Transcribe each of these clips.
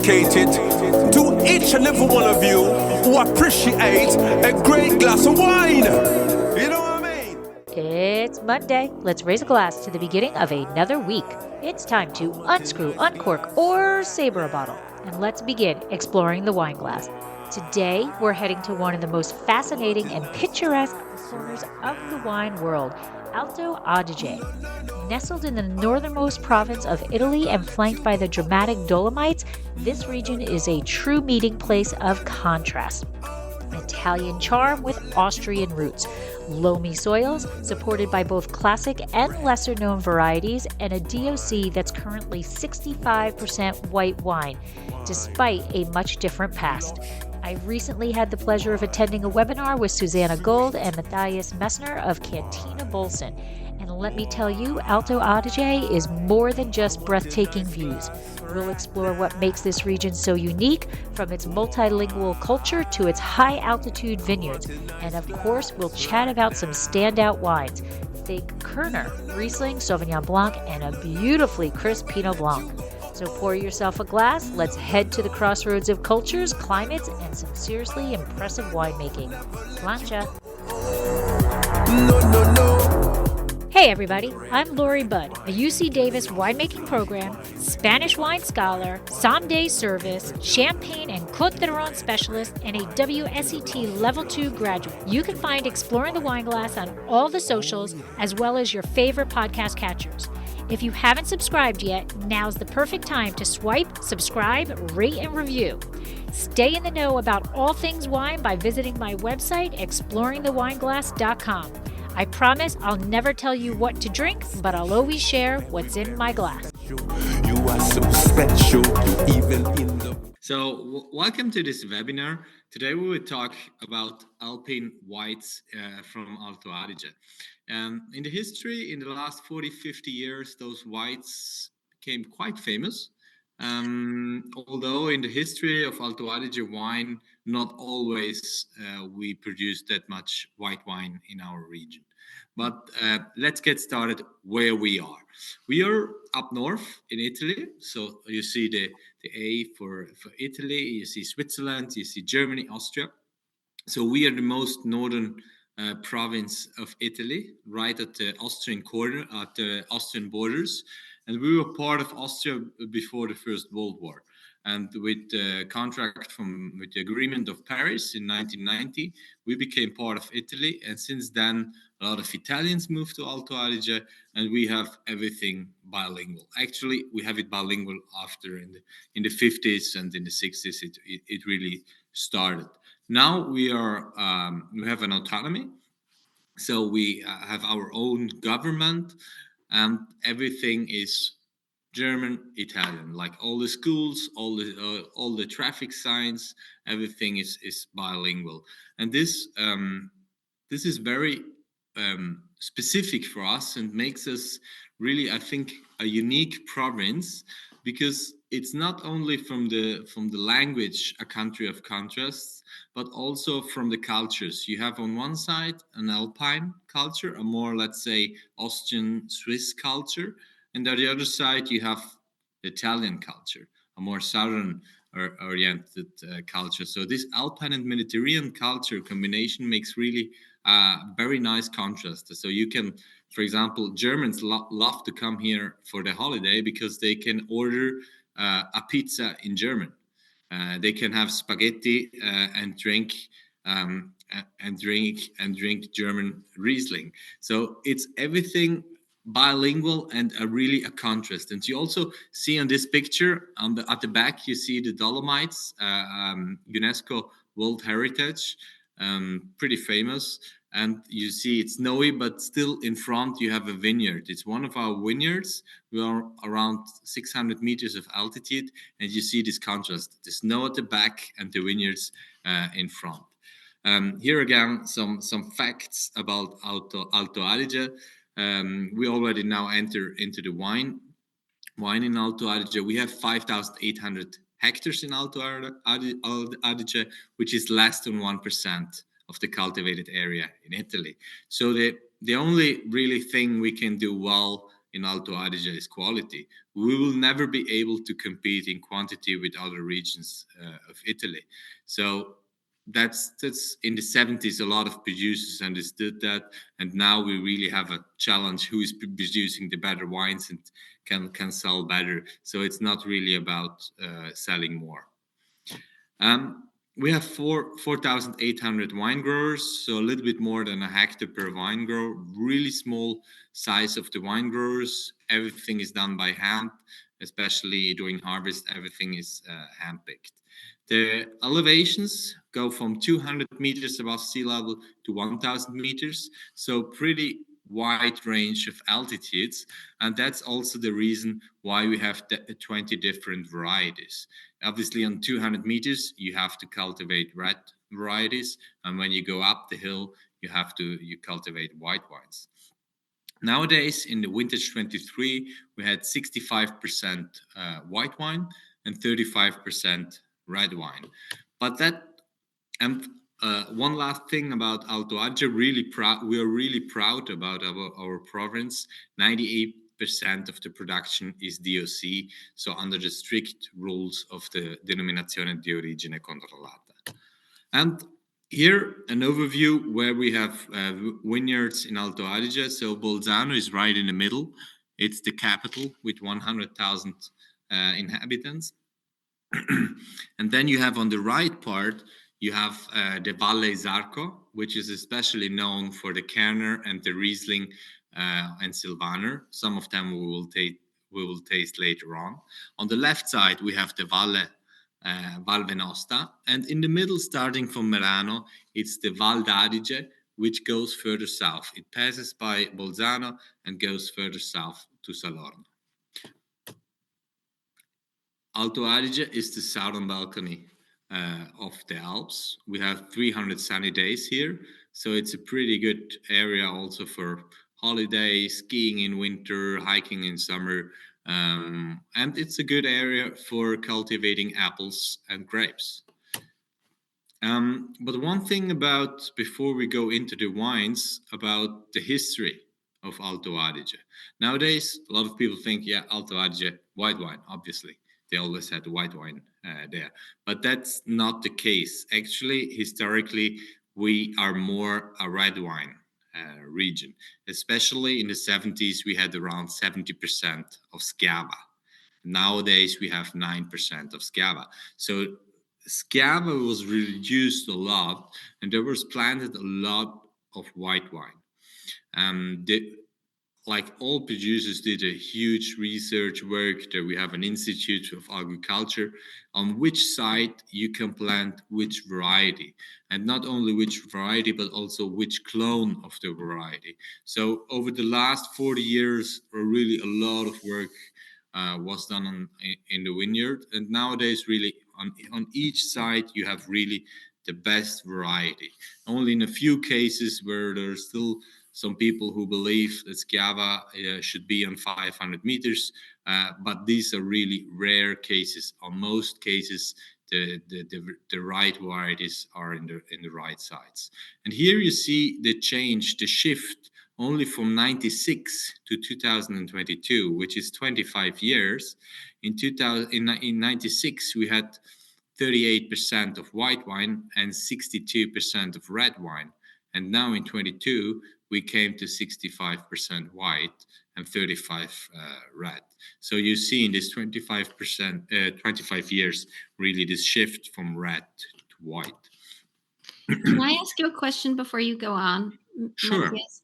dedicated to each and every one of you who appreciate a great glass of wine. You know what I mean? It's Monday. Let's raise a glass to the beginning of another week. It's time to unscrew, uncork, or saber a bottle. And let's begin exploring the wine glass. Today, we're heading to one of the most fascinating and picturesque corners of the wine world, Alto Adige. Nestled in the northernmost province of Italy and flanked by the dramatic Dolomites, this region is a true meeting place of contrast. Italian charm with Austrian roots, loamy soils supported by both classic and lesser-known varieties, and a DOC that's currently 65% white wine, despite a much different past. I recently had the pleasure of attending a webinar with Susannah and Mathias Messner of Cantina, Bolzen. And let me tell you, Alto Adige is more than just breathtaking views. We'll explore what makes this region so unique, from its multi-lingual culture to its high-altitude vineyards. And of course, we'll chat about some standout wines. Think Kerner, Riesling, Sauvignon Blanc, and a beautifully crisp Pinot Blanc. So pour yourself a glass, let's head to the crossroads of cultures, climates, and some seriously impressive winemaking. Plancha! Hey everybody, I'm Lori Budd, a UC Davis winemaking program, Spanish wine scholar, sommelier service, Champagne and Côte d'Aron specialist, and a WSET Level 2 graduate. You can find Exploring the Wine Glass on all the socials, as well as your favorite podcast catchers. If you haven't subscribed yet, now's the perfect time to swipe, subscribe, rate, and review. Stay in the know about all things wine by visiting my website, exploringthewineglass.com. I promise I'll never tell you what to drink, but I'll always share what's in my glass. You are so special, even in the... So, welcome to this webinar. Today we will talk about Alpine whites from Alto Adige. In the history, in the last 40-50 years, those whites became quite famous. Although in the history of Alto Adige wine, not always we produce that much white wine in our region. But let's get started where we are. We are up north in Italy. So you see the A for Italy, you see Switzerland, you see Germany, Austria. So we are the most northern province of Italy, right at the Austrian corner, at the Austrian borders. And we were part of Austria before the First World War. And with the contract with the Agreement of Paris in 1990, we became part of Italy. And since then, a lot of Italians moved to Alto Adige, and we have everything bilingual. Actually, we have it bilingual after in the 50s and in the 60s. It really started. Now we have an autonomy, so we have our own government, and everything is German, Italian. Like all the schools, all the traffic signs, everything is bilingual, and this is very specific for us and makes us really, I think, a unique province, because it's not only from the language a country of contrasts, but also from the cultures. You have on one side an Alpine culture, a more, let's say, Austrian Swiss culture, and on the other side you have the Italian culture, a more southern oriented culture. So this Alpine and Mediterranean culture combination makes really very nice contrast. So you can, for example, Germans love to come here for the holiday because they can order a pizza in German. They can have spaghetti and drink German Riesling. So it's everything bilingual and really a contrast. And you also see on this picture at the back, you see the Dolomites, UNESCO World Heritage, pretty famous. And you see it's snowy, but still in front you have a vineyard. It's one of our vineyards. We are around 600 meters of altitude, and you see this contrast: the snow at the back and the vineyards in front. Here again, some facts about Alto Adige. We already now enter into the wine in Alto Adige. We have 5,800 hectares in Alto Adige, which is less than 1% of the cultivated area in Italy. So the only really thing we can do well in Alto Adige is quality. We will never be able to compete in quantity with other regions of Italy. So that's in the 70s a lot of producers understood that, and now we really have a challenge: who is producing the better wines and can sell better. So it's not really about selling more. We have 4,800 wine growers, so a little bit more than a hectare per wine grower. Really small size of the wine growers. Everything is done by hand, especially during harvest. Everything is hand picked. The elevations go from 200 meters above sea level to 1,000 meters, so pretty wide range of altitudes, and that's also the reason why we have 20 different varieties. Obviously, on 200 meters, you have to cultivate red varieties, and when you go up the hill, you cultivate white wines. Nowadays, in the vintage 23, we had 65% white wine and 35% red wine. But that, and one last thing about Alto Adige, we are really proud about our province. 98% of the production is DOC, so under the strict rules of the Denominazione di Origine Controllata. And here, an overview where we have vineyards in Alto Adige. So Bolzano is right in the middle. It's the capital with 100,000 inhabitants. And then you have on the right part, you have the Valle Zarco, which is especially known for the Kerner and the Riesling and Sylvaner. Some of them we will taste later on. On the left side, we have the Val Venosta, and in the middle, starting from Merano, it's the Val d'Adige, which goes further south. It passes by Bolzano and goes further south to Salorno. Alto Adige is the southern balcony of the Alps. We have 300 sunny days here, so it's a pretty good area also for holidays, skiing in winter, hiking in summer, and it's a good area for cultivating apples and grapes. But one thing about, before we go into the wines, about the history of Alto Adige. Nowadays, a lot of people think, yeah, Alto Adige, white wine, obviously. They always had white wine there. But that's not the case. Actually, historically, we are more a red wine region. Especially in the 70s, we had around 70% of Schiava. Nowadays, we have 9% of Schiava. So Schiava was reduced a lot, and there was planted a lot of white wine. Like all producers did a huge research work. There we have an Institute of Agriculture on which site you can plant which variety, and not only which variety, but also which clone of the variety. So over the last 40 years, really a lot of work was done in the vineyard, and nowadays really on each site you have really the best variety. Only in a few cases where there's still some people who believe that Schiava should be on 500 meters, but these are really rare cases. On most cases, the right varieties are in the right sites. And here you see the change, the shift, only from 96 to 2022, which is 25 years. In 96, we had 38% of white wine and 62% of red wine. And now in 22, we came to 65% white and 35 red. So you see in this 25 years, really this shift from red to white. Can I ask you a question before you go on, Sure. Mathias?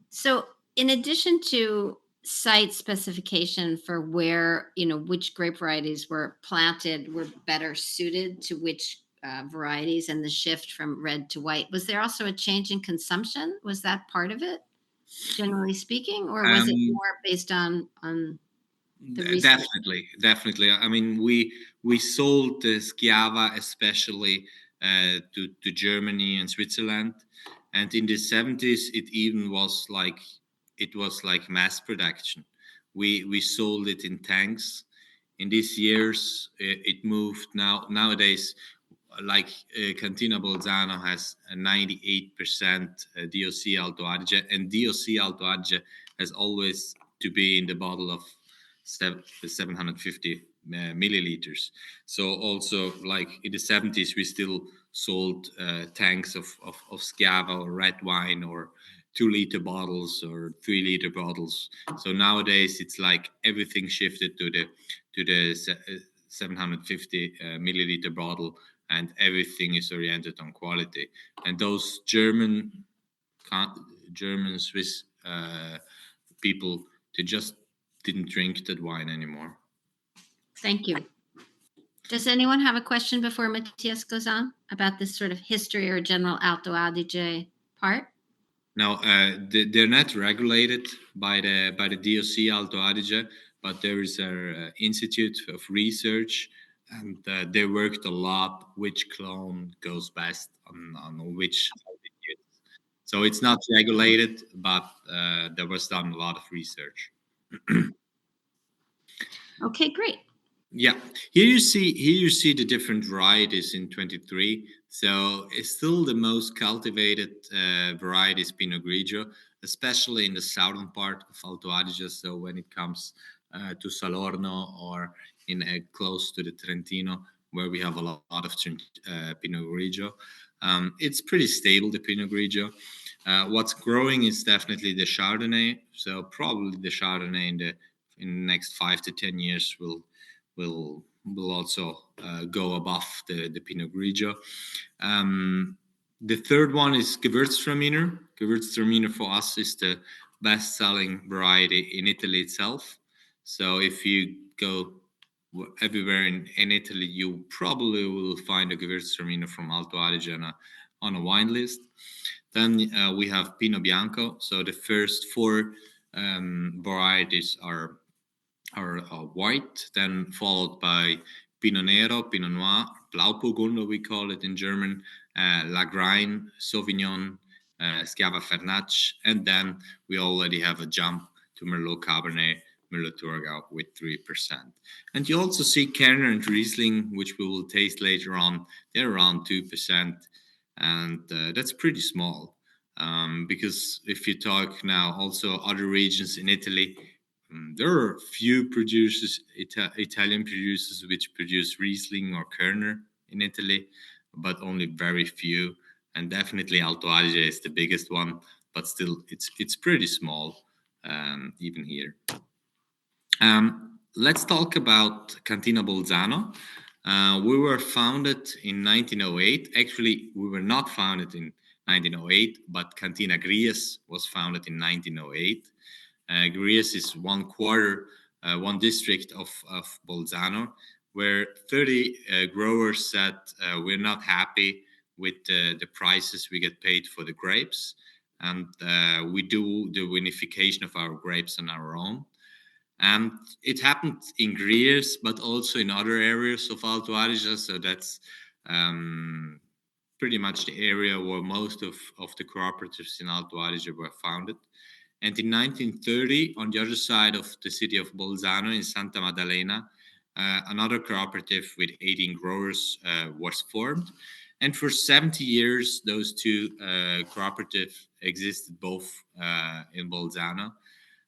So in addition to site specification for where, which grape varieties were planted were better suited to which varieties and the shift from red to white, was there also a change in consumption? Was that part of it, generally speaking, or was it more based on the research? Definitely. I mean, we sold the Schiava especially to Germany and Switzerland, and in the 70s it was like mass production. We sold it in tanks. In these years, it moved. Nowadays, like Cantina Bolzano has a 98% DOC Alto Adige, and DOC Alto Adige has always to be in the bottle of 750 milliliters. So also, like in the 70s, we still sold tanks of Scava or red wine, or 2-liter bottles or 3-liter bottles. So nowadays it's like everything shifted to the 750 milliliter bottle, and everything is oriented on quality. And those German Swiss people, they just didn't drink that wine anymore. Thank you. Does anyone have a question before Mathias goes on about this sort of history or general Alto Adige part? Now, they're not regulated by the DOC Alto Adige, but there is an institute of research, and they worked a lot which clone goes best on which altitude. So it's not regulated, but there was done a lot of research. Okay, great. Yeah, here you see the different varieties in 23. So it's still the most cultivated variety is Pinot Grigio, especially in the southern part of Alto Adige. So when it comes to Salorno, or in close to the Trentino, where we have a lot of Pinot Grigio, it's pretty stable, the Pinot Grigio. What's growing is definitely the Chardonnay. So probably the Chardonnay in the next 5 to 10 years will also go above the Pinot Grigio. The third one is Gewürztraminer. Gewürztraminer for us is the best-selling variety in Italy itself. So if you go everywhere in Italy, you probably will find a Gewürztraminer from Alto Adige on a wine list. Then we have Pinot Bianco. So the first four varieties are white, then followed by Pinot Nero, Pinot Noir, Blauburgunder, we call it in German, Lagrein, Sauvignon, Schiava Fernache, and then we already have a jump to Merlot Cabernet, Merlot Thurgau with 3%. And you also see Kerner and Riesling, which we will taste later on. They're around 2%, and that's pretty small. Because if you talk now also other regions in Italy, there are few producers, Italian producers, which produce Riesling or Kerner in Italy, but only very few. And definitely Alto Adige is the biggest one, but still it's pretty small, even here. Let's talk about Cantina Bolzano. We were founded in 1908. Actually, we were not founded in 1908, but Cantina Gries was founded in 1908. Gries is one district of Bolzano, where 30 growers said we're not happy with the prices we get paid for the grapes, and we do the vinification of our grapes on our own. And it happened in Gries, but also in other areas of Alto Adige. So that's pretty much the area where most of the cooperatives in Alto Adige were founded. And in 1930, on the other side of the city of Bolzano in Santa Maddalena, another cooperative with 18 growers was formed. And for 70 years, those two cooperatives existed both in Bolzano.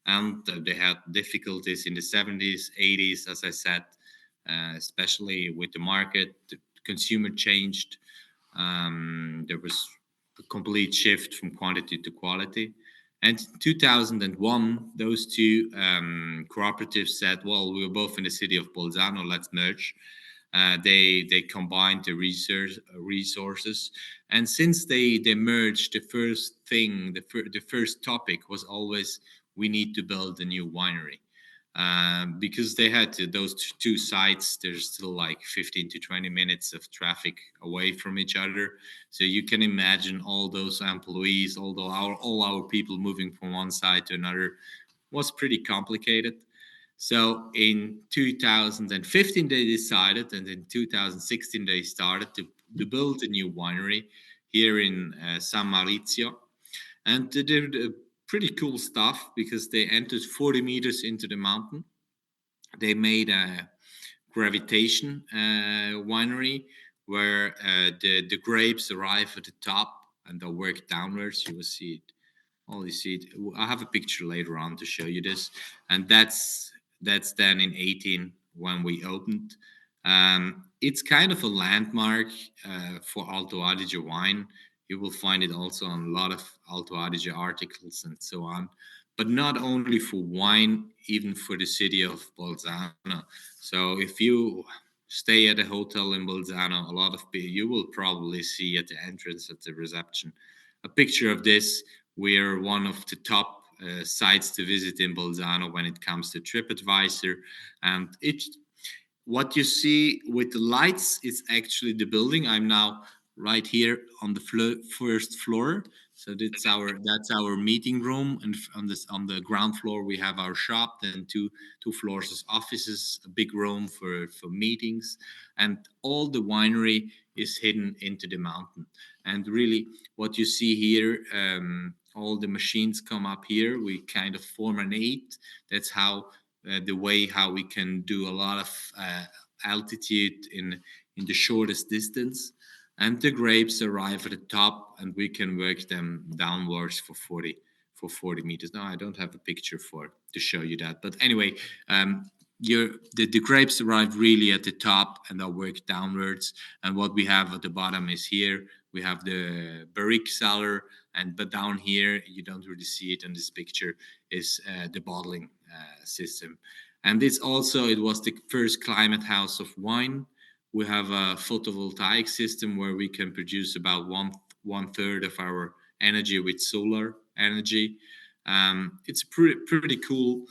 And they had difficulties in the 70s, 80s, as I said, especially with the market. The consumer changed. There was a complete shift from quantity to quality. And in 2001, those two cooperatives said, well, we were both in the city of Bolzano, let's merge. They combined the resources. And since they merged, the first thing, the first topic was always, we need to build a new winery. Because they had those two sites, there's still like 15 to 20 minutes of traffic away from each other. So you can imagine all those employees, all our people moving from one side to another was pretty complicated. So in 2015 they decided, and in 2016 they started to build a new winery here in San Maurizio. And they did pretty cool stuff because they entered 40 meters into the mountain. They made a gravitation winery where the grapes arrive at the top and they'll work downwards. You will see it All you see it. I have a picture later on to show you this, and that's then in 18 when we opened. It's kind of a landmark for Alto Adige wine. You will find it also on a lot of Alto Adige articles and so on. But not only for wine, even for the city of Bolzano. So if you stay at a hotel in Bolzano, a lot of people you will probably see at the entrance at the reception a picture of this. We're one of the top sites to visit in Bolzano when it comes to TripAdvisor, and what you see with the lights is actually the building. I'm now right here on the first floor. So that's our meeting room, and on the ground floor we have our shop. Then two floors as offices, a big room for meetings, and all the winery is hidden into the mountain. And really, what you see here, all the machines come up here. We kind of form an eight. That's the way how we can do a lot of altitude in the shortest distance, and the grapes arrive at the top, and we can work them downwards for 40 meters. Now I don't have a picture to show you that, but anyway, the grapes arrive really at the top and are worked downwards. And what we have at the bottom is here we have the barrique cellar, but down here you don't really see it in this picture is the bottling system. And it was the first climate house of wine. We have a photovoltaic system where we can produce about one third of our energy with solar energy. It's a pretty cool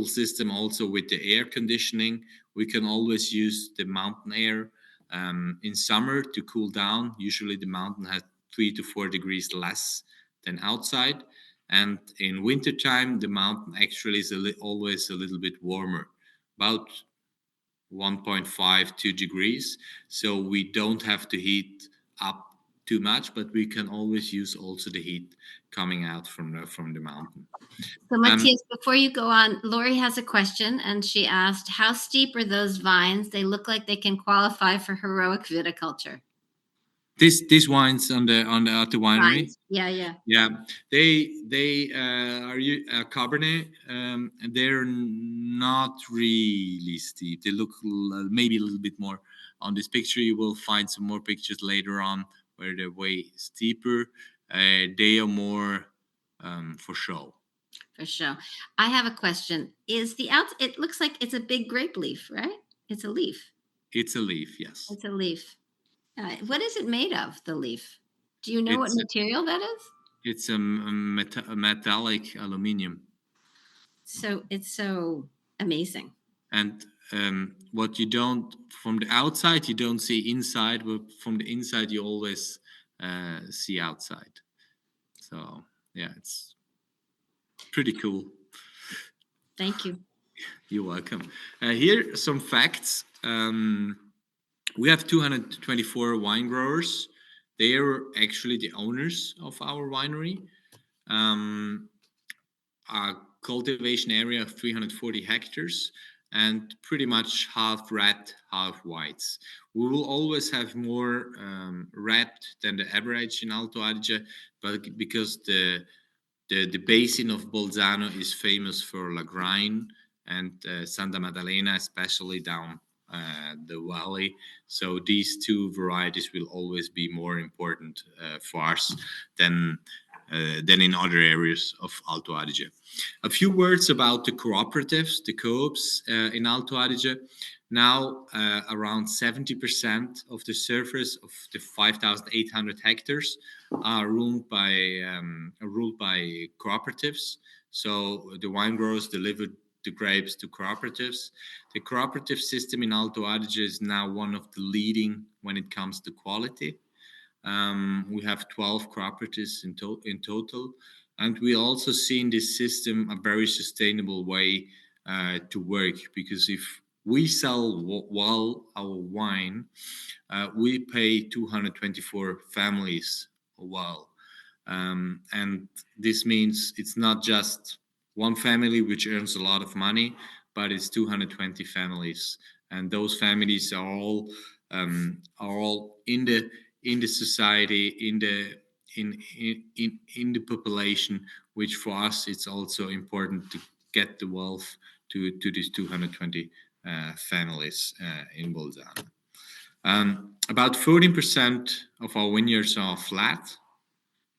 system. Also with the air conditioning, we can always use the mountain air in summer to cool down. Usually the mountain has 3 to 4 degrees less than outside. And in wintertime, the mountain actually is always a little bit warmer, about 1.5, 2 degrees. So we don't have to heat up too much, but we can always use also the heat coming out from the mountain. So Mathias, before you go on, Lori has a question, and she asked, how steep are those vines? They look like they can qualify for heroic viticulture. These wines at the winery, yeah, they are Cabernet, and they're not really steep. They look maybe a little bit more on this picture. You will find some more pictures later on where they're way steeper. They are more for show. For sure. I have a question. It looks like it's a big grape leaf, right? It's a leaf. It's a leaf, yes. It's a leaf. What is it made of, the leaf? Do you know what material that is? It's a metallic aluminium. So it's so amazing. And what you don't, from the outside, you don't see inside, but from the inside, you always see outside. So, yeah, it's pretty cool. Thank you. You're welcome. Here are some facts. We have 224 wine growers. They are actually the owners of our winery. Our cultivation area of 340 hectares, and pretty much half red, half whites. We will always have more red than the average in Alto Adige, but because the basin of Bolzano is famous for Lagrein and Santa Maddalena, especially down the valley. So these two varieties will always be more important for us than in other areas of Alto Adige. A few words about the cooperatives, the co-ops in Alto Adige. Now, around 70% of the surface of the 5,800 hectares are ruled by cooperatives. So the wine growers deliver the grapes to cooperatives. The cooperative system in Alto Adige is now one of the leading when it comes to quality. We have 12 cooperatives in total, and we also see in this system a very sustainable way to work, because if we sell well our wine, we pay 224 families well. And this means it's not just one family which earns a lot of money, but it's 220 families, and those families are all in the society, in the population, which for us it's also important to get the wealth to these 220 families in Bolzen. About 14% of our vineyards are flat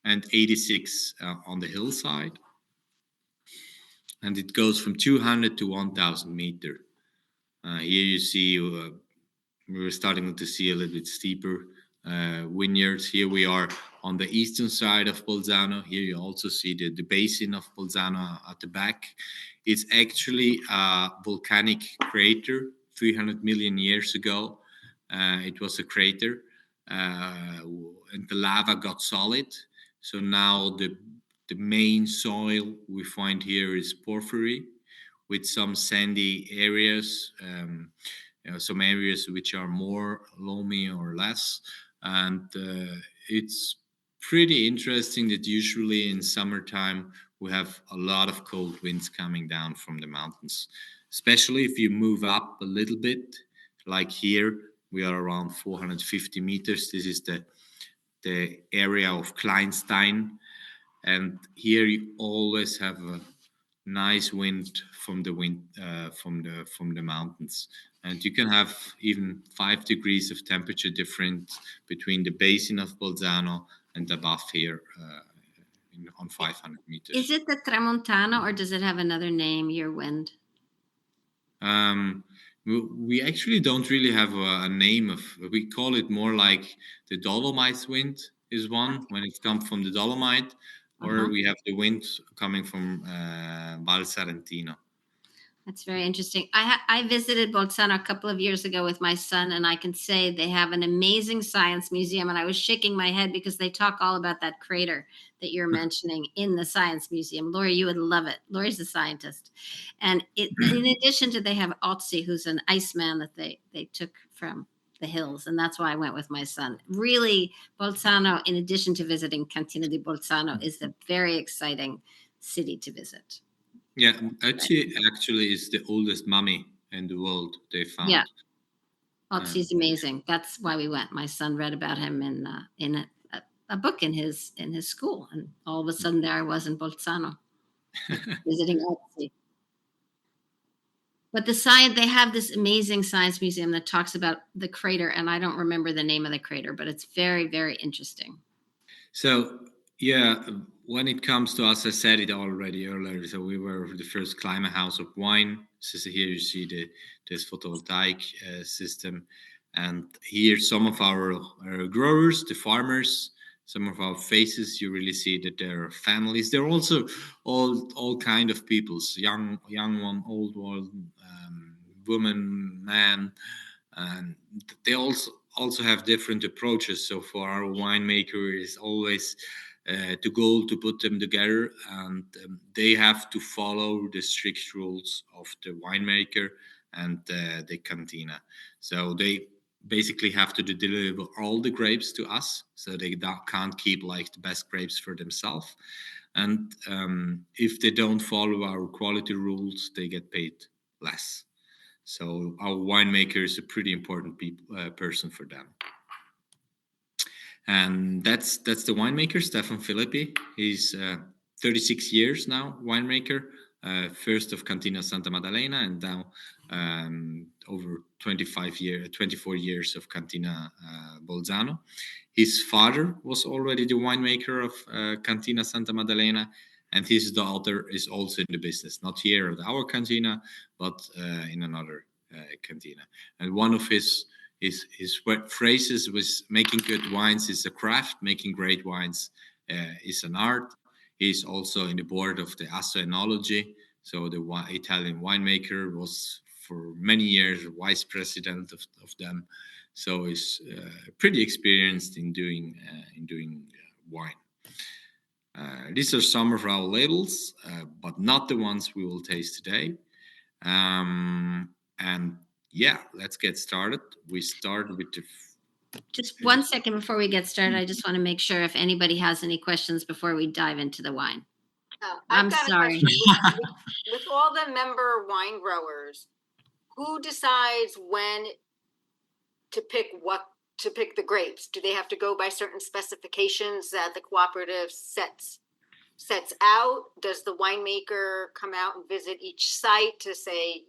and 86 on the hillside. And it goes from 200 to 1,000 meter. Here you see, we're starting to see a little bit steeper vineyards. Here we are on the eastern side of Bolzano. Here you also see the basin of Bolzano at the back. It's actually a volcanic crater 300 million years ago. It was a crater and the lava got solid. So now the main soil we find here is porphyry with some sandy areas, some areas which are more loamy or less. And it's pretty interesting that usually in summertime we have a lot of cold winds coming down from the mountains, especially if you move up a little bit. Like here, we are around 450 meters. This is the area of Kleinstein. And here you always have a nice wind from the mountains, and you can have even 5 degrees of temperature difference between the basin of Bolzano and above here on 500 meters. Is it the Tramontana, or does it have another name, your wind? We actually don't really have a name of. We call it more like the Dolomites wind is one when it comes from the Dolomite, or we have the wind coming from Val Sarentino. That's very interesting. I visited Bolzano a couple of years ago with my son, and I can say they have an amazing science museum. And I was shaking my head because they talk all about that crater that you're mentioning in the science museum. Lori, you would love it. Lori's a scientist. And in addition to, they have Otzi, who's an iceman that they took from the hills. And that's why I went with my son. Really, Bolzano, in addition to visiting Cantina di Bolzano, is a very exciting city to visit. Yeah, actually is the oldest mummy in the world they found. Yeah, Otzi's amazing. That's why we went. My son read about him in a book in his school, and all of a sudden there I was in Bolzano visiting Otzi. But they have this amazing science museum that talks about the crater, and I don't remember the name of the crater, but it's very, very interesting. So, yeah, when it comes to us, I said it already earlier. So we were the first climate house of wine. So here you see this photovoltaic system. And here some of our growers, the farmers, some of our faces, you really see that there are families. There are also all kind of peoples, young one, old one, woman, man. And they also have different approaches. So for our winemaker is always the goal to put them together, and they have to follow the strict rules of the winemaker and the cantina. So they basically have to deliver all the grapes to us, so they can't keep like the best grapes for themselves. And if they don't follow our quality rules, they get paid less. So our winemaker is a pretty important person for them. And that's the winemaker, Stefan Filippi. He's 36 years now winemaker, first of Cantina Santa Maddalena, and now over 24 years of Cantina Bolzano. His father was already the winemaker of Cantina Santa Maddalena, and his daughter is also in the business, not here at our cantina, but in another cantina. And one of his phrases was, making good wines is a craft, making great wines is an art. He's also in the board of the Asso Enology, so the Italian winemaker, was for many years vice president of them. So he's pretty experienced in doing wine. These are some of our labels, but not the ones we will taste today. And yeah, let's get started. We start with just 1 second before we get started. I just want to make sure if anybody has any questions before we dive into the wine. I've got sorry. a question. With all the member wine growers, who decides when to pick what to pick the grapes? Do they have to go by certain specifications that the cooperative sets out? Does the winemaker come out and visit each site to say,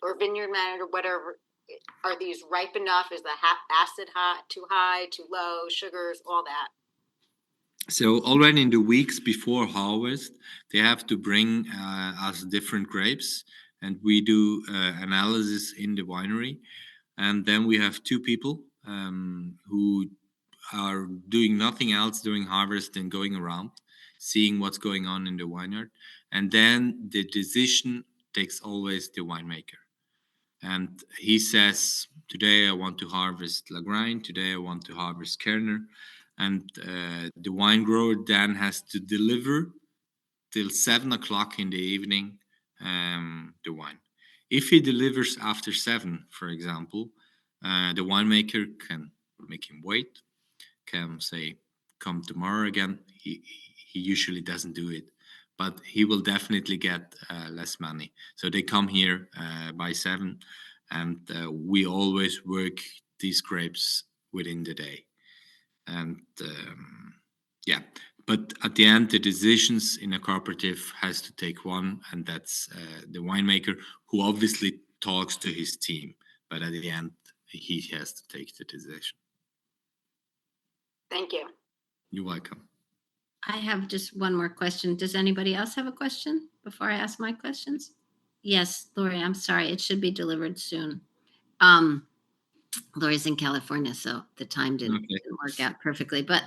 or vineyard manager, whatever, are these ripe enough? Is the acid high, too high, too low, sugars, all that? So already in the weeks before harvest, they have to bring us different grapes, and we do analysis in the winery. And then we have two people who are doing nothing else during harvest than going around, seeing what's going on in the vineyard. And then the decision takes always the winemaker. And he says, today I want to harvest Lagrein, today I want to harvest Kerner. And the wine grower then has to deliver till 7 o'clock in the evening the wine. If he delivers after 7, for example, the winemaker can make him wait, can say, come tomorrow again. He usually doesn't do it, but he will definitely get less money. So they come here by 7, and we always work these grapes within the day. And but at the end, the decisions in a cooperative has to take one, and that's the winemaker, who obviously talks to his team. But at the end, he has to take the decision. Thank you. You're welcome. I have just one more question. Does anybody else have a question before I ask my questions? Yes, Lori, I'm sorry. It should be delivered soon. Lori's in California, so the time didn't work out perfectly. But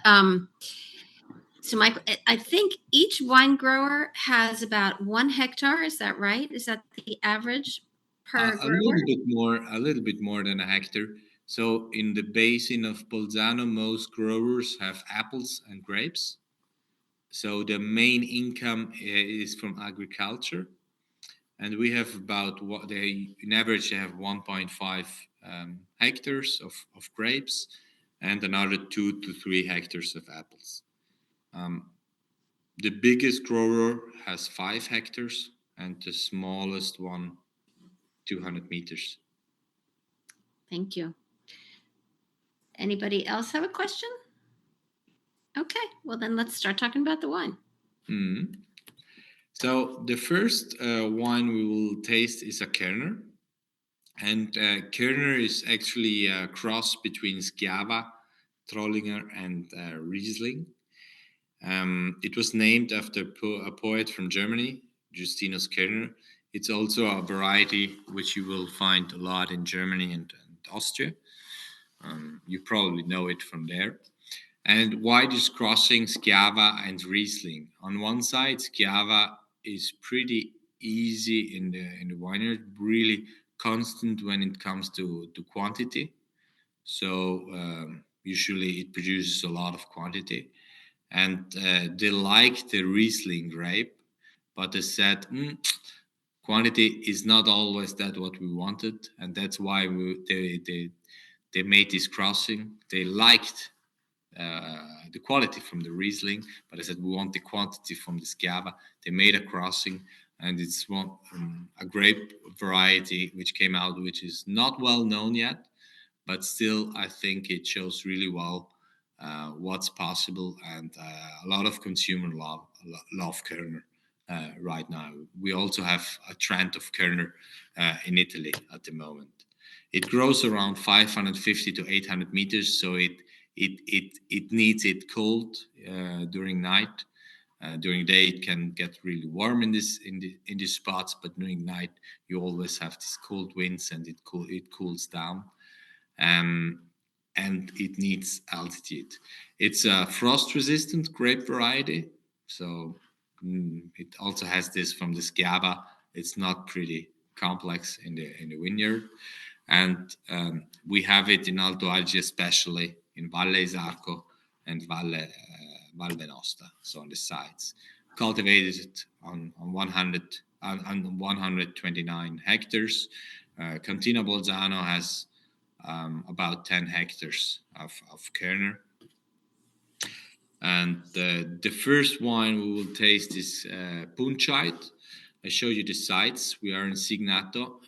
so I think each wine grower has about 1 hectare. Is that right? Is that the average per grower? A little bit more than a hectare. So in the basin of Bolzen, most growers have apples and grapes. So the main income is from agriculture. And we have about in average, they have 1.5 hectares of grapes and another 2 to 3 hectares of apples. The biggest grower has 5 hectares and the smallest one, 200 meters. Thank you. Anybody else have a question? Okay, well then let's start talking about the wine. Mm-hmm. So the first wine we will taste is a Kerner. And Kerner is actually a cross between Schiava, Trollinger, and Riesling. It was named after a poet from Germany, Justinus Kerner. It's also a variety which you will find a lot in Germany and Austria. You probably know it from there. And why this crossing Schiava and Riesling? On one side, Schiava is pretty easy in the vineyard, really constant when it comes to quantity. So usually it produces a lot of quantity. And they like the Riesling grape, but they said quantity is not always that what we wanted, and that's why they made this crossing. They liked the quality from the Riesling, but I said we want the quantity from the Schiava. They made a crossing, and it's a grape variety which came out, which is not well known yet, but still I think it shows really well what's possible, and a lot of consumer love Kerner right now. We also have a trend of Kerner in Italy at the moment. It grows around 550 to 800 meters, so it needs it cold during night. During day it can get really warm in these spots, but during night you always have these cold winds and it cools down. And it needs altitude. It's a frost-resistant grape variety, so it also has this from the Schiava. It's not pretty complex in the vineyard, and we have it in Alto Adige, especially in Valle Isarco and Valle Venosta, so on the sides. Cultivated on 129 hectares. Cantina Bolzano has about 10 hectares of Kerner. And the first wine we will taste is Punchite. I show you the sites. We are in Signato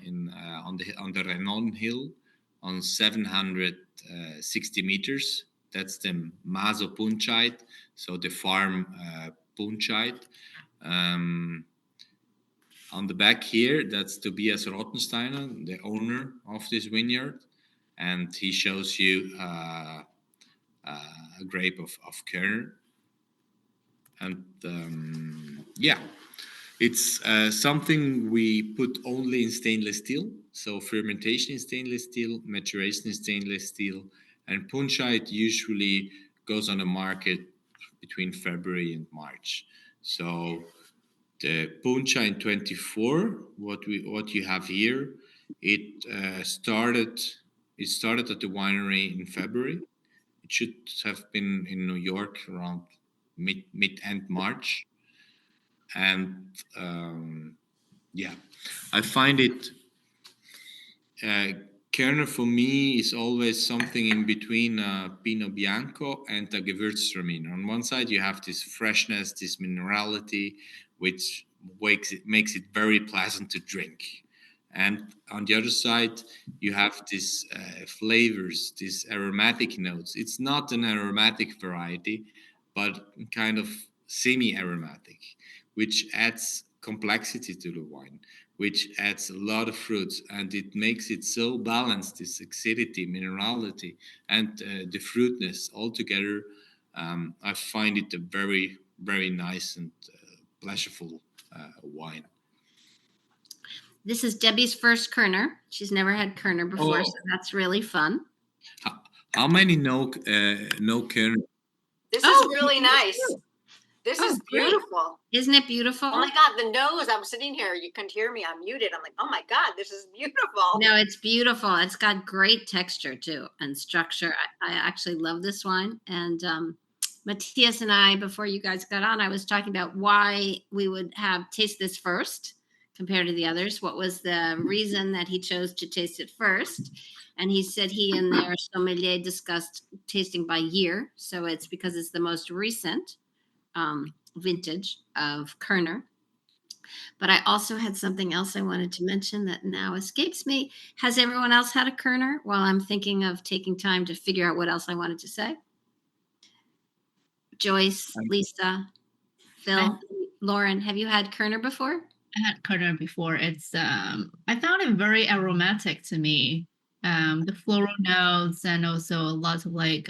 on the Renon Hill, on 760 meters. That's the Maso Punchite, so the farm Punchite. On the back here, that's Tobias Rottensteiner, the owner of this vineyard, and he shows you a grape of Kerner. And it's something we put only in stainless steel. So fermentation in stainless steel, maturation in stainless steel, and Punchite usually goes on the market between February and March. So the Punchite 24, what you have here, it started at the winery in February. It should have been in New York around mid-end March. And I find it, Kerner for me is always something in between Pinot Bianco and a Gewürztraminer. On one side, you have this freshness, this minerality, which makes it very pleasant to drink. And on the other side, you have these flavors, these aromatic notes. It's not an aromatic variety, but kind of semi-aromatic, which adds complexity to the wine, which adds a lot of fruits, and it makes it so balanced, this acidity, minerality, and the fruitness all together. I find it a very, very nice and pleasureful wine. This is Debbie's first Kerner. She's never had Kerner before, so that's really fun. How many know Kerner? This is really nice. This is beautiful. Isn't it beautiful? Oh my God, the nose. I'm sitting here. You can hear me. I'm muted. I'm like, oh my God, this is beautiful. No, it's beautiful. It's got great texture too and structure. I actually love this wine. And Mathias and I, before you guys got on, I was talking about why we would have taste this first compared to the others. What was the reason that he chose to taste it first? And he said he and their sommelier discussed tasting by year. So it's because it's the most recent vintage of Kerner. But I also had something else I wanted to mention that now escapes me. Has everyone else had a Kerner while I'm thinking of taking time to figure out what else I wanted to say? Joyce, Lisa, Phil, Lauren, have you had Kerner before? I had Kerner before. It's I found it very aromatic to me. The floral notes and also a lot of like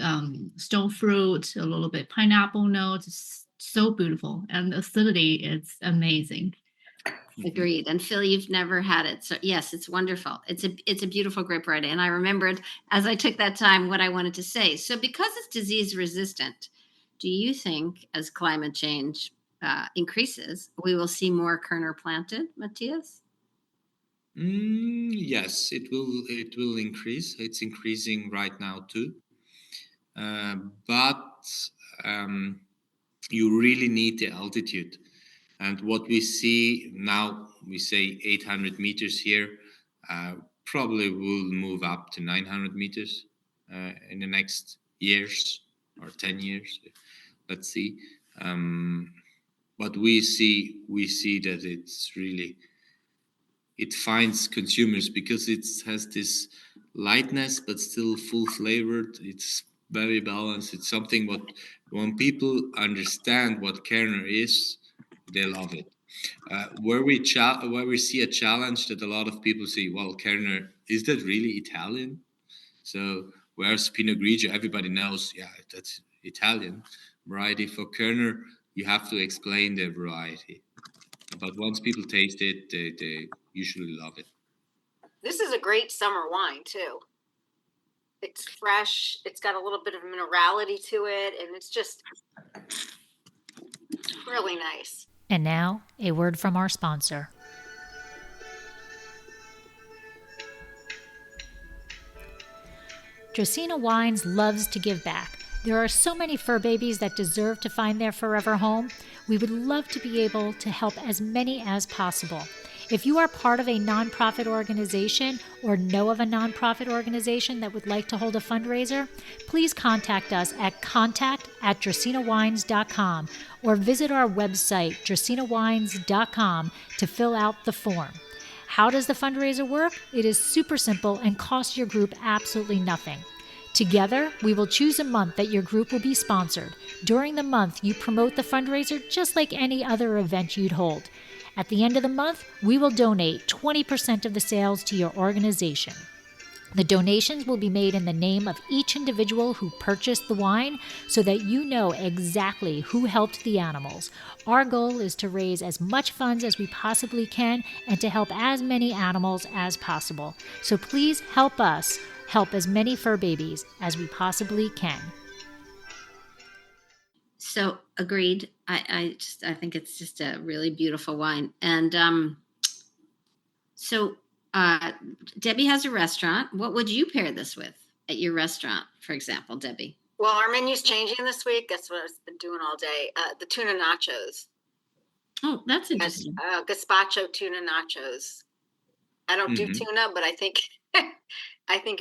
stone fruit, a little bit pineapple notes. It's so beautiful, and the acidity is amazing. Agreed. And Phil, you've never had it, so yes, it's wonderful. It's a beautiful grape variety, and I remembered as I took that time what I wanted to say. So, because it's disease resistant, do you think as climate change increases, we will see more Kerner planted, Mathias? Yes, it will increase. It's increasing right now too. But you really need the altitude. And what we see now, we say 800 meters here, probably will move up to 900 meters in the next years or 10 years. Let's see. But we see that it's really, it finds consumers because it has this lightness but still full flavored. It's very balanced. It's something what when people understand what Kerner is, they love it. Where we see a challenge that a lot of people say, well, Kerner, is that really Italian? So whereas Pinot Grigio, everybody knows, yeah, that's Italian variety. For Kerner, you have to explain the variety. But once people taste it, they usually love it. This is a great summer wine too. It's fresh. It's got a little bit of minerality to it, and it's just really nice. And now, a word from our sponsor. Dracaena Wines loves to give back. There are so many fur babies that deserve to find their forever home. We would love to be able to help as many as possible. If you are part of a nonprofit organization or know of a nonprofit organization that would like to hold a fundraiser, please contact us at contact@dracaenawines.com or visit our website, dracaenawines.com, to fill out the form. How does the fundraiser work? It is super simple and costs your group absolutely nothing. Together, we will choose a month that your group will be sponsored. During the month, you promote the fundraiser just like any other event you'd hold. At the end of the month, we will donate 20% of the sales to your organization. The donations will be made in the name of each individual who purchased the wine so that you know exactly who helped the animals. Our goal is to raise as much funds as we possibly can and to help as many animals as possible. So please help us help as many fur babies as we possibly can. So agreed. I think it's just a really beautiful wine. And so Debbie has a restaurant. What would you pair this with at your restaurant, for example, Debbie? Well, our menu's changing this week. That's what I've been doing all day. The tuna nachos. Oh, that's interesting. Gazpacho tuna nachos. I don't do tuna, but I think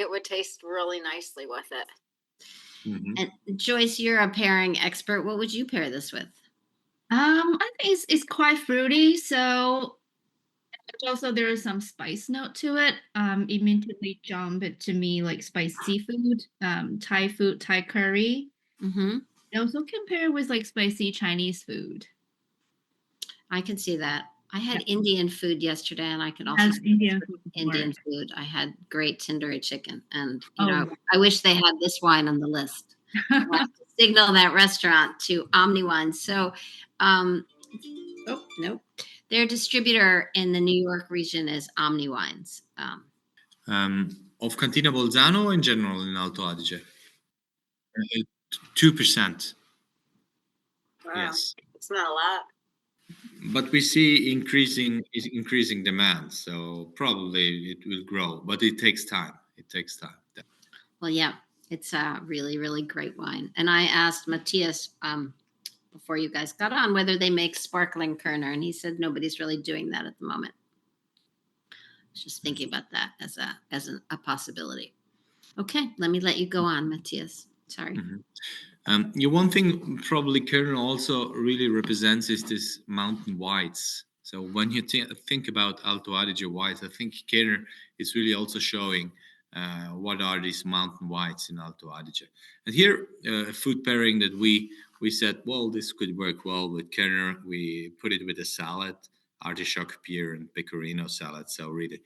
it would taste really nicely with it. And Joyce, you're a pairing expert. What would you pair this with? I think it's quite fruity, so also there is some spice note to it. Immediately jump it to me like spiced seafood, Thai food, Thai curry. Mm-hmm. It also can pair with like spicy Chinese food. I can see that. I had Indian food yesterday, and I can also As Indian food. I had great tandoori chicken, and I wish they had this wine on the list. I have to signal that restaurant to Omni Wine. So, nope. Their distributor in the New York region is Omni Wines. Of Cantina Bolzano in general in Alto Adige, 2%. Wow. Yes, it's not a lot. But we see increasing demand, so probably it will grow, but it takes time. Well, yeah, it's a really, really great wine. And I asked Mathias before you guys got on whether they make sparkling Kerner, and he said nobody's really doing that at the moment. I was just thinking about that as a possibility. Okay, let me let you go on, Mathias. Sorry. One thing probably Kerner also really represents is this mountain whites. So when you think about Alto Adige whites, I think Kerner is really also showing what are these mountain whites in Alto Adige. And here, a food pairing that we said, well, this could work well with Kerner. We put it with a salad, artichoke pear and pecorino salad. So really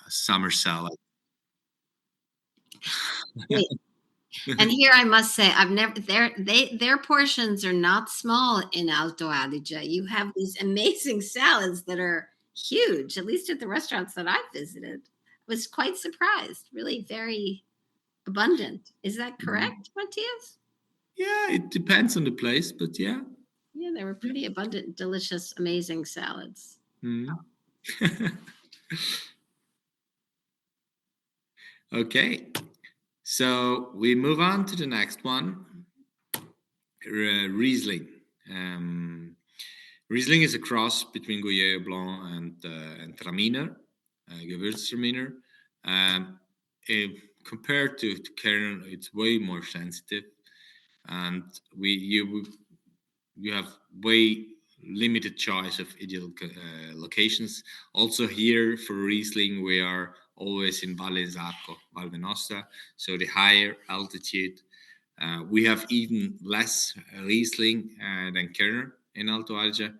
summer salad. And here I must say, I've never their portions are not small in Alto Adige. You have these amazing salads that are huge, at least at the restaurants that I've visited. I was quite surprised, really very abundant. Is that correct, Mathias? Yeah, it depends on the place, but yeah. Yeah, they were pretty abundant, delicious, amazing salads. Okay. So we move on to the next one, Riesling. Riesling is a cross between Gouais Blanc and Traminer, Gewürztraminer. Compared to Kerner, it's way more sensitive, and you have way limited choice of ideal locations. Also here for Riesling, we are always in Valle Zacco, Val Venosta, so the higher altitude. We have even less Riesling than Kerner in Alto Adige,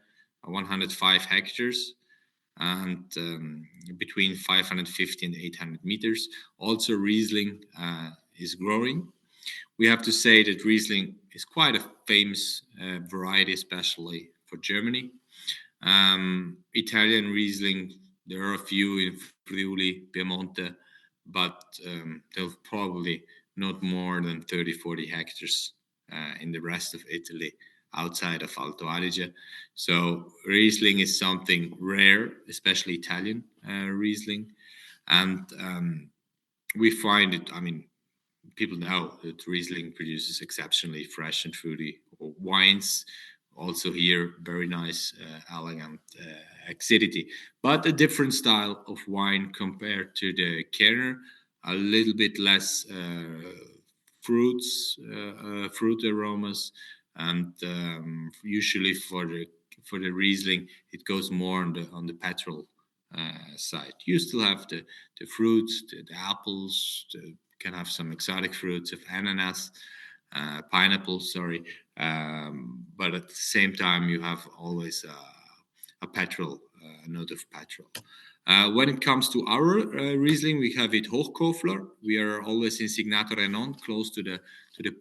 105 hectares, and between 550 and 800 meters. Also, Riesling is growing. We have to say that Riesling is quite a famous variety, especially for Germany. Italian Riesling, there are a few in Friuli, Piemonte, but they're probably not more than 30-40 hectares in the rest of Italy outside of Alto Adige. So Riesling is something rare, especially Italian Riesling. And we find it, people know that Riesling produces exceptionally fresh and fruity wines. Also here, very nice, elegant acidity, but a different style of wine compared to the Kerner. A little bit less fruit aromas, and usually for the Riesling, it goes more on the petrol side. You still have the fruits, the apples, can have some exotic fruits of ananas, pineapple, sorry. But at the same time, you have always a petrol, a note of petrol. When it comes to our Riesling, we have it Hochkofler. We are always in Signato Renon, close to the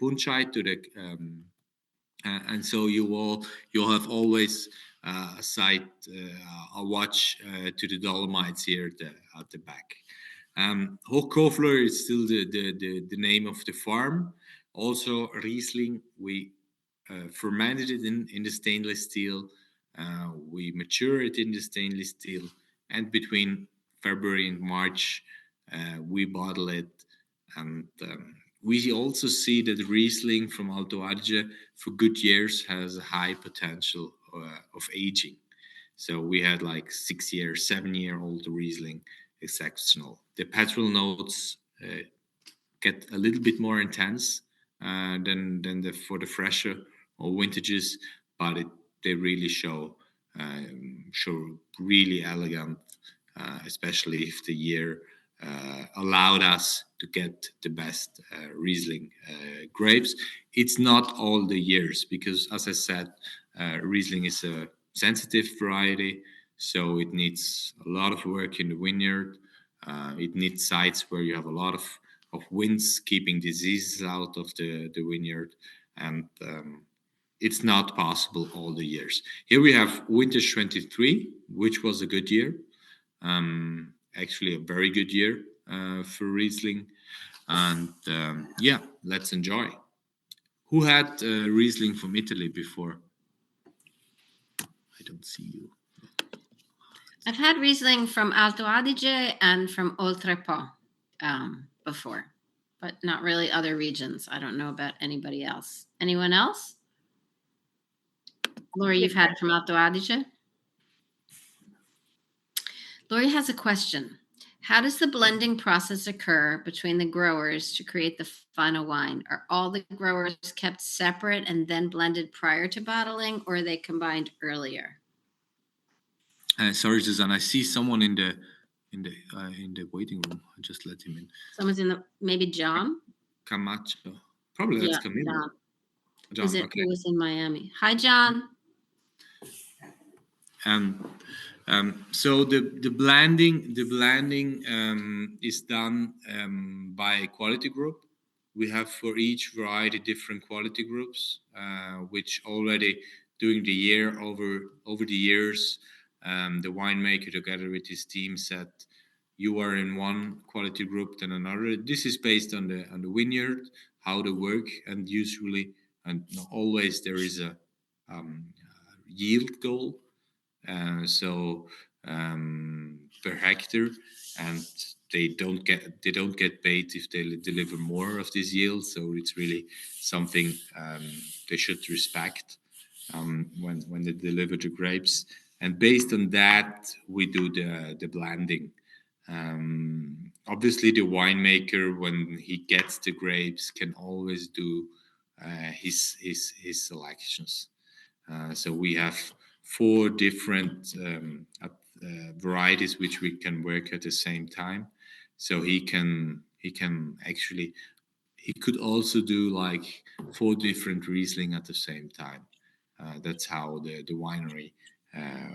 Punschheit, to the and so you'll have always a sight, a watch to the Dolomites here at the back. Hochkofler is still the name of the farm. Also Riesling, we fermented it in the stainless steel. We mature it in the stainless steel, and between February and March, we bottle it. And we also see that Riesling from Alto Adige for good years has a high potential of aging. So we had like 6-year, 7-year-old Riesling, exceptional. The petrol notes get a little bit more intense than for the fresher or vintages, but they really show really elegant, especially if the year allowed us to get the best Riesling grapes. It's not all the years because, as I said, Riesling is a sensitive variety, so it needs a lot of work in the vineyard. It needs sites where you have a lot of winds keeping diseases out of the vineyard, and it's not possible all the years. Here we have vintage 23, which was a good year. Actually a very good year for Riesling. And let's enjoy. Who had Riesling from Italy before? I don't see you. I've had Riesling from Alto Adige and from Oltrepo before, but not really other regions. I don't know about anybody else. Anyone else? Lori, you've had it from Alto Adige? Lori has a question. How does the blending process occur between the growers to create the final wine? Are all the growers kept separate and then blended prior to bottling, or are they combined earlier? Sorry, Susannah. I see someone in the waiting room. I just let him in. Someone's in the maybe John? Camacho. Probably that's Camilo. John. Okay. Who was in Miami? Hi, John. So the blending is done by a quality group. We have for each variety different quality groups, which already during the year over the years, the winemaker together with his team said, you are in one quality group than another. This is based on the vineyard, how they work, and usually and always there is a yield goal. So per hectare, and they don't get paid if they deliver more of this yield. So it's really something they should respect when they deliver the grapes. And based on that, we do the blending. Obviously, the winemaker, when he gets the grapes, can always do his selections. So we have 4 different varieties which we can work at the same time. So he could also do like 4 different Riesling at the same time. That's how the winery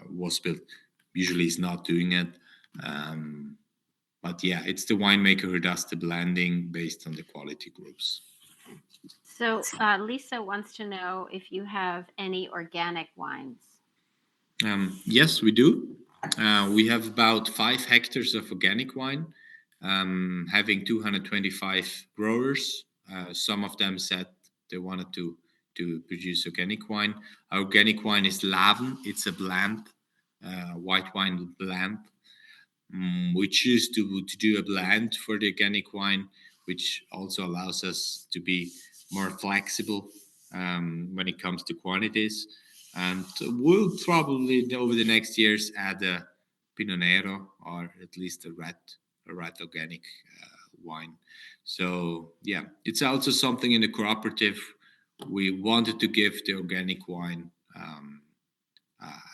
was built. Usually he's not doing it. But yeah, it's the winemaker who does the blending based on the quality groups. So Lisa wants to know if you have any organic wines. Yes, we do. We have about 5 hectares of organic wine, having 225 growers. Some of them said they wanted to produce organic wine. Our organic wine is Laven. It's a blend, white wine blend. We choose to do a blend for the organic wine, which also allows us to be more flexible when it comes to quantities. And we'll probably over the next years add a Pinot Nero or at least a red organic wine. So yeah, it's also something in the cooperative. We wanted to give the organic wine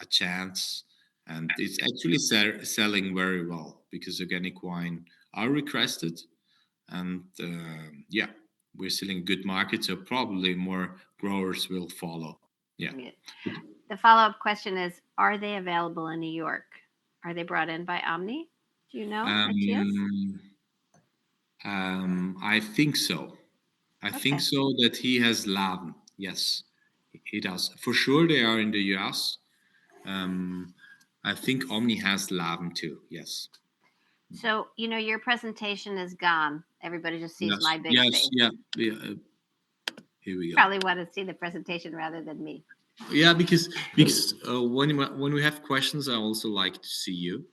a chance and it's actually selling very well because organic wine are requested, and yeah, we're selling a good market, so probably more growers will follow. Yeah. Yeah. The follow-up question is, are they available in New York? Are they brought in by Omni? Do you know, Matthias? I think so. I think Okay. so that he has lab. Yes, he does. For sure, they are in the US. Um, I think Omni has lab too. Yes. So, your presentation is gone. Everybody just sees Yes. my big Yes. face. Yeah. Yeah. Here we go. Probably want to see the presentation rather than me. Yeah, because when we have questions, I also like to see you.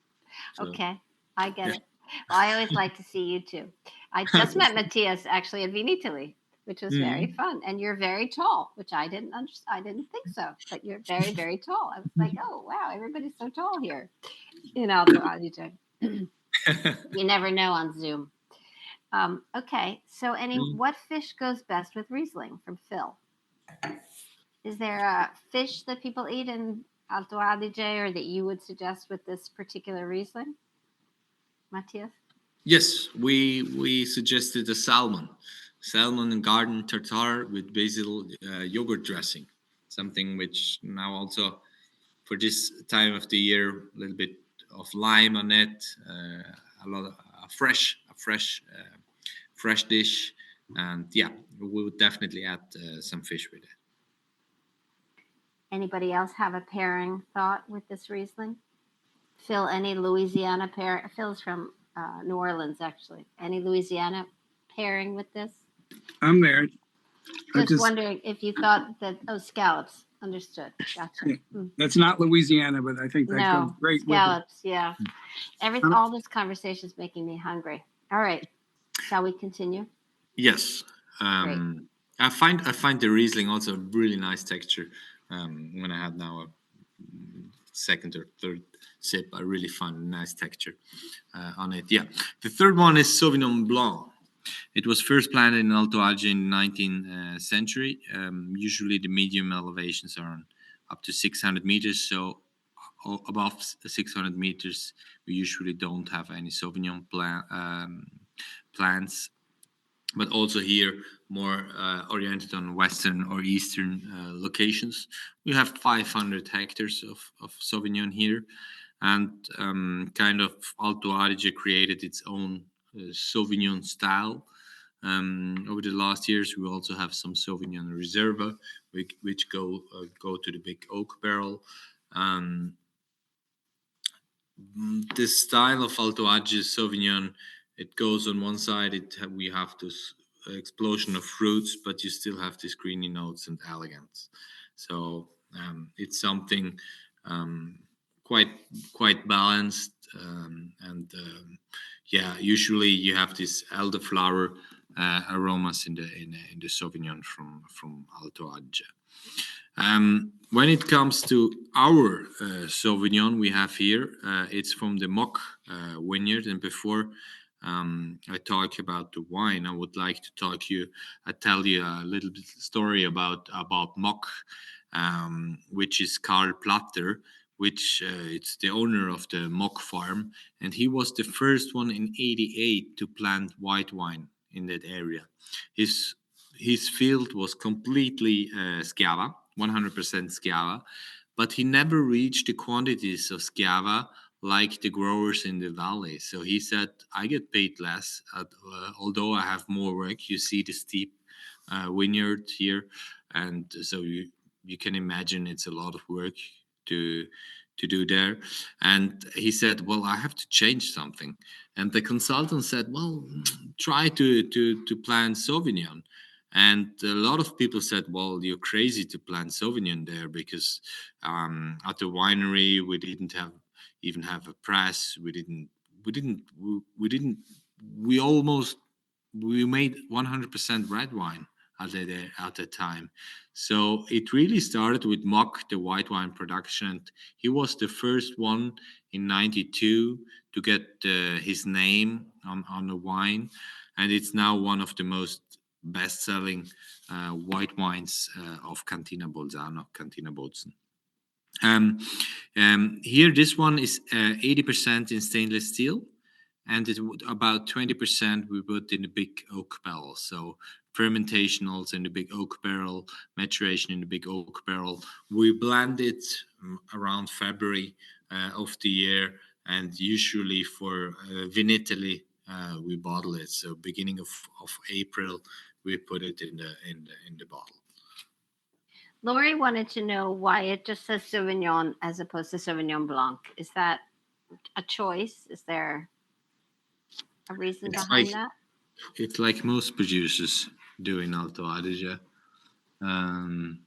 So, Okay, I get yeah. it. Well, I always like to see you too. I just met Matthias actually at Vinitaly, which was very Mhm. fun. And you're very tall, which I didn't understand. I didn't think so, but you're very, very tall. I was like, oh wow, everybody's so tall here in Alto Adige. You never know on Zoom. Okay, so what fish goes best with Riesling from Phil? Is there a fish that people eat in Alto Adige or that you would suggest with this particular Riesling, Matthias? Yes, we suggested a salmon and garden tartare with basil yogurt dressing, something which now also for this time of the year, a little bit of lime on it, a lot of fresh dish, and yeah, we would definitely add some fish with it. Anybody else have a pairing thought with this Riesling? Phil, any Louisiana pair? Phil's from New Orleans, actually. Any Louisiana pairing with this? I'm there. Just wondering if you thought that. Oh, scallops. Understood. Gotcha. Yeah, that's not Louisiana, but I think that goes No, great scallops. Yeah. All this conversation is making me hungry. All right. Shall we continue? Yes. Great. I find the Riesling also a really nice texture. When I had now a second or third sip, I really find a nice texture on it. Yeah. The third one is Sauvignon Blanc. It was first planted in Alto Adige in the 19th century. Usually the medium elevations are up to 600 meters. So above 600 meters, we usually don't have any Sauvignon plants. But also here, more oriented on western or eastern locations. We have 500 hectares of Sauvignon here. And kind of Alto Adige created its own Sauvignon style. Over the last years, we also have some Sauvignon Reserva, which go to the big oak barrel. The style of Alto Adige Sauvignon, it goes on one side. We have this explosion of fruits, but you still have these greeny notes and elegance. So it's something quite balanced, yeah. Usually you have this elderflower aromas in the Sauvignon from Alto Adige. When it comes to our Sauvignon we have here, it's from the Mock vineyard. And before I talk about the wine, I would like to tell you a little bit story about Mock, which is Karl Platter, which it's the owner of the Mock farm, and he was the first one in '88 to plant white wine in that area. His field was completely Schiava, 100% Schiava, but he never reached the quantities of Schiava like the growers in the valley. So he said, I get paid less, although I have more work. You see the steep vineyard here, and so you can imagine it's a lot of work to do there. And he said, well, I have to change something. And the consultant said, well, try to plant Sauvignon. And a lot of people said, well, you're crazy to plant Sauvignon there, because at the winery we didn't even have a press. We made 100% red wine at the time. So it really started with Mock, the white wine production. He was the first one in '92 to get his name on the wine, and it's now one of the most best-selling white wines of Cantina Bolzen. Here, this one is 80% in stainless steel, and about 20% we put in the big oak barrel. So fermentation also in the big oak barrel, maturation in the big oak barrel. We blend it around February of the year, and usually for Vinitaly we bottle it. So beginning of April we put it in the bottle. Lori wanted to know why it just says Sauvignon as opposed to Sauvignon Blanc. Is that a choice? Is there a reason behind that? It's like most producers do in Alto Adige. I'm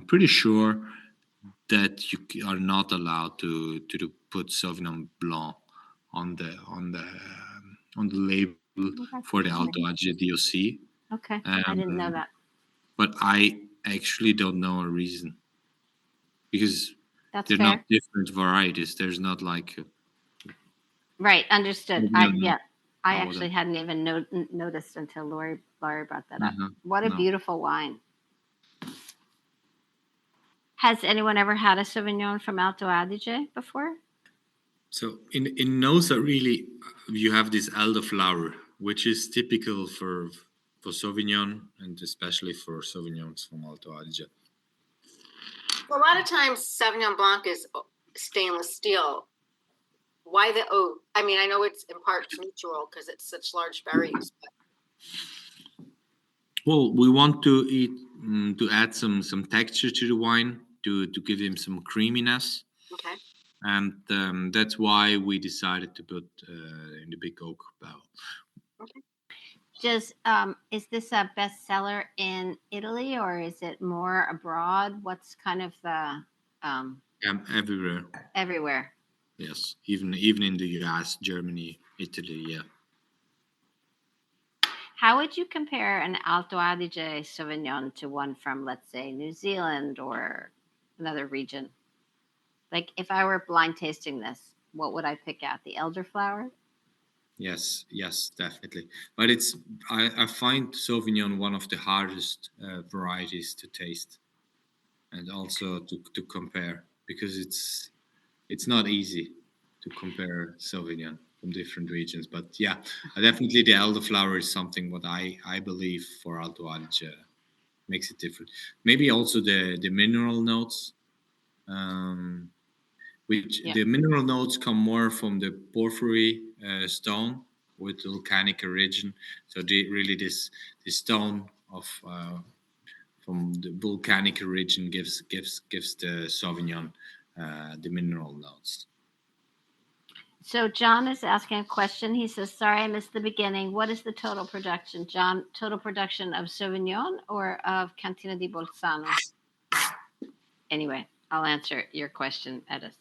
pretty sure that you are not allowed to put Sauvignon Blanc on the label for the Alto Adige DOC. Okay, I didn't know that. But I actually don't know a reason, because they're not different varieties. There's not like right. Understood. I actually hadn't even noticed until Lori brought that up. What a beautiful wine. Has anyone ever had a Sauvignon from Alto Adige before? So in nose, really, you have this elderflower, which is typical for Sauvignon, and especially for Sauvignons from Alto Adige. Well, a lot of times Sauvignon Blanc is stainless steel. Why the oak? I mean, I know it's in part natural because it's such large berries. Well, we want to add some texture to the wine to give him some creaminess. Okay. And that's why we decided to put in the big oak barrel. Okay. Is this a bestseller in Italy, or is it more abroad? What's kind of the everywhere? Everywhere. Yes, even in the US, Germany, Italy. Yeah. How would you compare an Alto Adige Sauvignon to one from, let's say, New Zealand or another region? Like, if I were blind tasting this, what would I pick out? The elderflower? Yes, definitely. But I find Sauvignon one of the hardest varieties to taste, and also to compare, because it's not easy to compare Sauvignon from different regions. But yeah, definitely the elderflower is something what I believe for Alto Adige makes it different. Maybe also the mineral notes. The mineral notes come more from the porphyry stone with volcanic origin. So this stone of from the volcanic origin gives the Sauvignon the mineral notes. So John is asking a question. He says, "Sorry, I missed the beginning. What is the total production, John? Total production of Sauvignon or of Cantina di Bolzano?" Anyway, I'll answer your question at a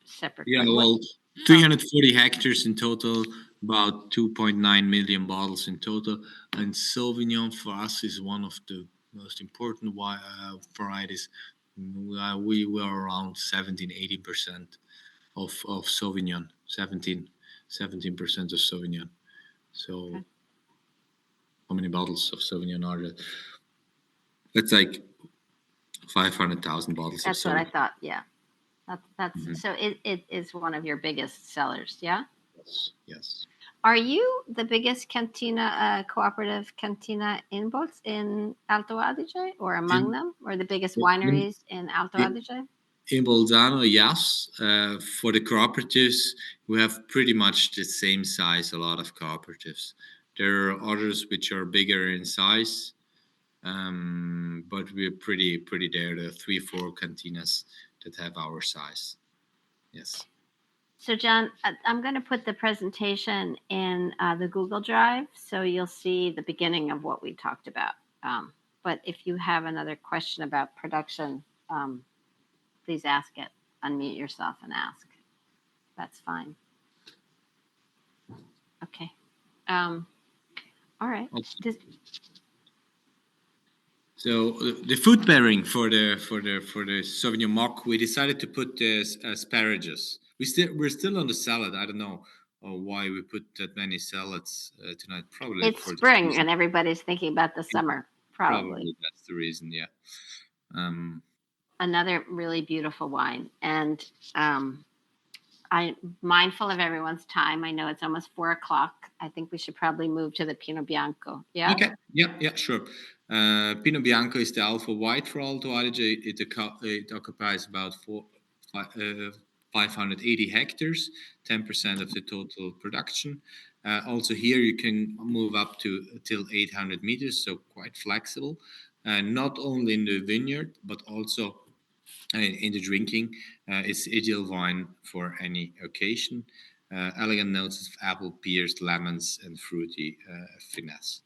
separate. Yeah, well, 340 hectares in total, about 2.9 million bottles in total. And Sauvignon for us is one of the most important varieties. We were around 17-18% of Sauvignon, 17% of Sauvignon. So how many bottles of Sauvignon are there? It's like 500,000 bottles. That's what I thought. Yeah. That's so it is one of your biggest sellers, yeah? Yes. Are you the biggest cantina cooperative cantina in Alto Adige, or among them, or the biggest wineries in Alto Adige? In Bolzano, yes. For the cooperatives, we have pretty much the same size. A lot of cooperatives. There are others which are bigger in size, but we're pretty there. There are 3-4 cantinas that have our size. Yes. So, John, I'm going to put the presentation in the Google Drive, so you'll see the beginning of what we talked about. But if you have another question about production, please ask it. Unmute yourself and ask. That's fine. Okay. All right. So the food pairing for the Sauvignon Blanc, we decided to put the asparagus. We're still on the salad. I don't know why we put that many salads tonight. Probably it's spring and everybody's thinking about the summer. Probably that's the reason. Yeah. another really beautiful wine. And I'm mindful of everyone's time. I know it's almost 4 o'clock. I think we should probably move to the Pinot Bianco. Yeah. Okay. Yeah, sure. Pinot Bianco is the alpha white for Alto Adige. It occupies about 580 hectares, 10% of the total production. Also here you can move up to till 800 meters, so quite flexible. Not only in the vineyard, but also in the drinking. It's ideal wine for any occasion. Elegant notes of apple, pears, lemons, and fruity finesse.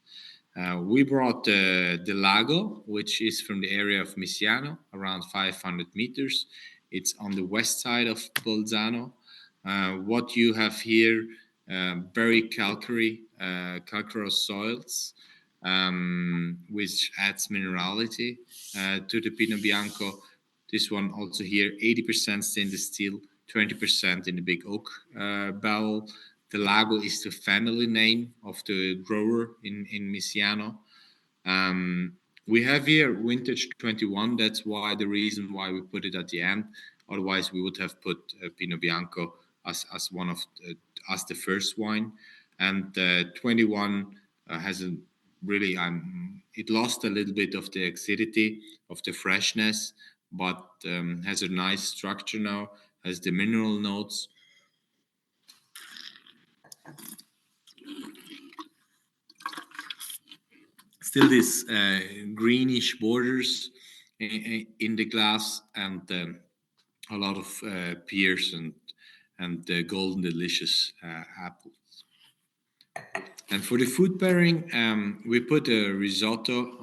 We brought the Lago, which is from the area of Misciano, around 500 meters. It's on the west side of Bolzano. What you have here, very calcareous soils, which adds minerality to the Pinot Bianco. This one also here, 80% stainless steel, 20% in the big oak barrel. The Lago is the family name of the grower in Misciano. We have here vintage 21. That's why the reason why we put it at the end. Otherwise, we would have put Pinot Bianco as one of as the first wine. And 21 has a really it lost a little bit of the acidity of the freshness, but has a nice structure now. Has the mineral notes. Still this greenish borders in the glass, and a lot of pears and golden delicious apples. And for the food pairing, we put a risotto,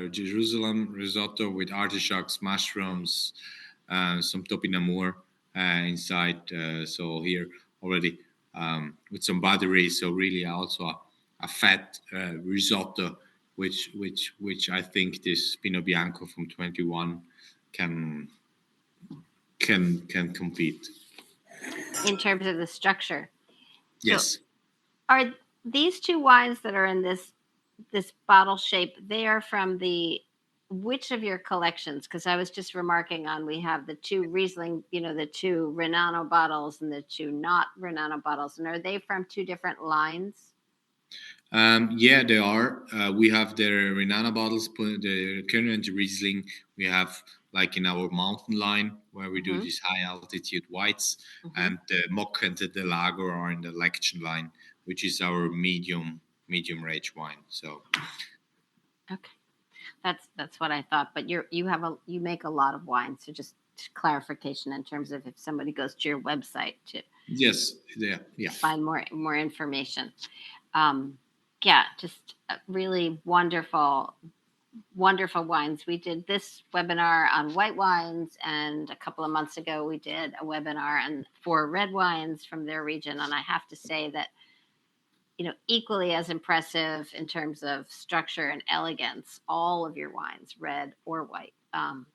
Jerusalem risotto with artichokes, mushrooms, some topinamur inside. So here already with some buttery. So really also a fat risotto, which I think this Pinot Bianco from 21 can compete. In terms of the structure. Yes. So are these two wines that are in this bottle shape, they are from which of your collections? Because I was just remarking on, we have the two Riesling, the two Renano bottles and the two not Renano bottles. And are they from two different lines? Yeah, they are. We have the Renana bottles, the Kerner and the Riesling. We have like in our mountain line where we do these high altitude whites, and the Mock and the Lago are in the Lection line, which is our medium range wine. So, okay, that's what I thought. But you make a lot of wine, so just clarification in terms of if somebody goes to your website to find more information. Yeah, just really wonderful wines. We did this webinar on white wines, and a couple of months ago we did a webinar for red wines from their region. And I have to say that, equally as impressive in terms of structure and elegance, all of your wines, red or white,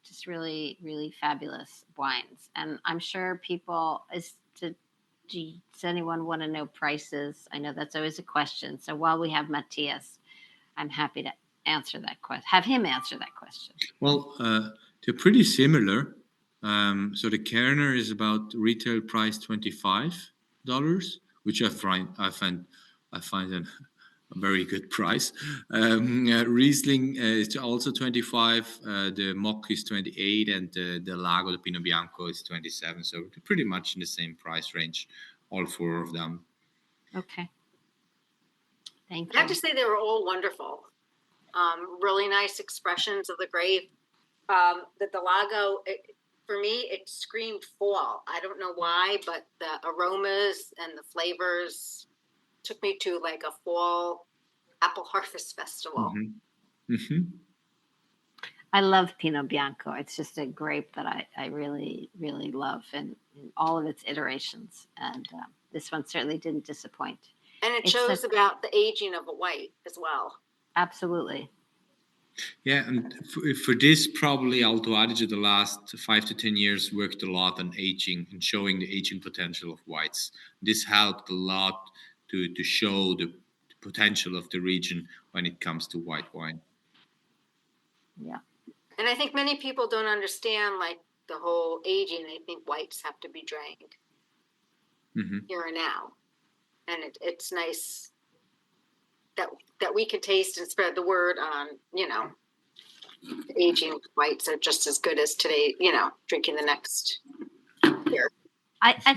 just really, really fabulous wines. And I'm sure does anyone want to know prices? I know that's always a question. So while we have Mathias, I'm happy to answer that question. Have him answer that question. Well, they're pretty similar. So the Kerner is about retail price $25, which I find a very good price. Riesling is also 25. The Mock is 28, and the Lago, the Pinot Bianco, is 27. So they're pretty much in the same price range, all four of them. Okay. Thank you. I have to say they were all wonderful. Really nice expressions of the grape. The Lago, for me, it screamed fall. I don't know why, but the aromas and the flavors took me to like a fall apple harvest festival. I love Pinot Bianco. It's just a grape that I really, really love in all of its iterations. And this one certainly didn't disappoint. And it shows about the aging of a white as well. Absolutely. Yeah, and for this, probably Alto Adige the last 5 to 10 years worked a lot on aging and showing the aging potential of whites. This helped a lot to show the potential of the region when it comes to white wine. Yeah. And I think many people don't understand like the whole aging. They think whites have to be drank here and now. And it's nice that we can taste and spread the word on, aging whites are just as good as today, drinking the next year. I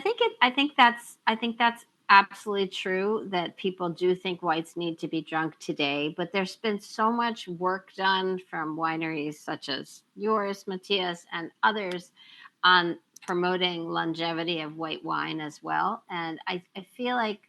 think that's absolutely true, that people do think whites need to be drunk today, but there's been so much work done from wineries such as yours, Mathias, and others on promoting longevity of white wine as well. And I feel like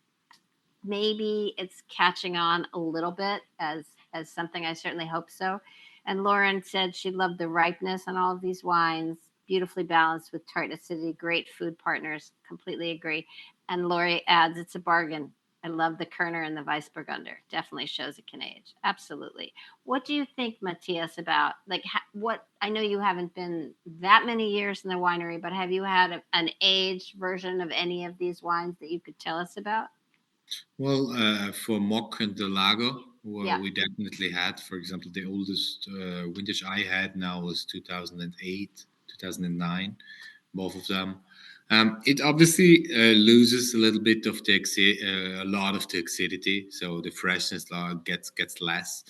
maybe it's catching on a little bit as something. I certainly hope so. And Lauren said she loved the ripeness on all of these wines, beautifully balanced with tart acidity, great food partners. Completely agree. And Lori adds, it's a bargain. I love the Kerner and the Weissburgunder. Definitely shows it can age. Absolutely. What do you think, Mathias, about what? I know you haven't been that many years in the winery, but have you had an aged version of any of these wines that you could tell us about? Well, for Mock and the Lago, we definitely had. For example, the oldest vintage I had now was 2008, 2009, both of them. It obviously loses a little bit of a lot of the acidity, so the freshness gets less.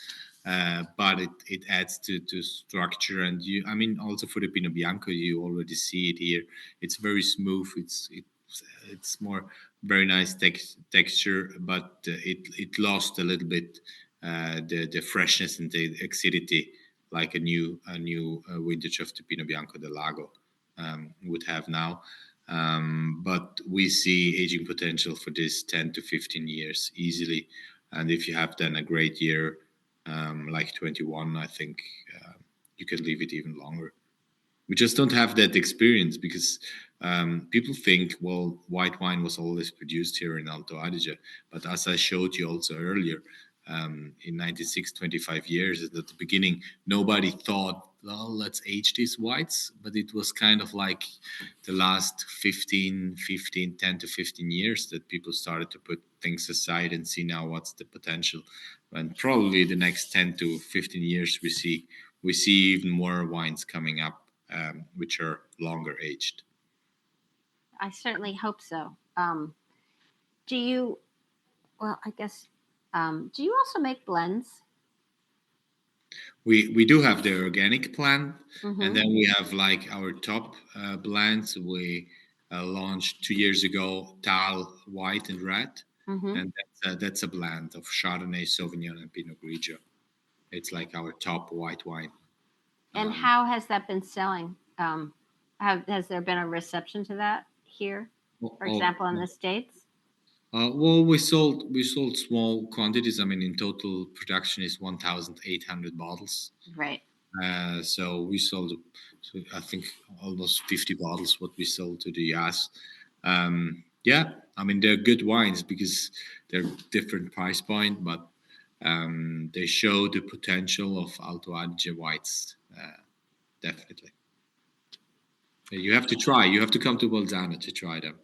But it adds to structure, and also for the Pinot Bianco, you already see it here. It's very smooth. It's more very nice texture, but it lost a little bit the freshness and the acidity, like a new vintage of the Pinot Bianco del Lago would have now. But we see aging potential for this 10 to 15 years easily, and if you have then a great year like 21, I think you can leave it even longer. We just don't have that experience because people think, well, white wine was always produced here in Alto Adige. But as I showed you also earlier, in 96, 25 years at the beginning, nobody thought, well, let's age these whites. But it was kind of like the last 10 to 15 years that people started to put things aside and see now what's the potential. And probably the next 10 to 15 years, we see even more wines coming up, which are longer aged. I certainly hope so. Do you also make blends? We do have the organic blend, and then we have like our top blends. We launched 2 years ago, Tal White and Red, and that's a blend of Chardonnay, Sauvignon, and Pinot Grigio. It's like our top white wine. And how has that been selling? Has there been a reception to that here, for example, in the States? Well, we sold small quantities. In total production is 1,800 bottles. Right. So we sold, I think, almost 50 bottles. What we sold to the US. They're good wines because they're different price point, but they show the potential of Alto Adige whites. Definitely. You have to try. You have to come to Bolzen to try them.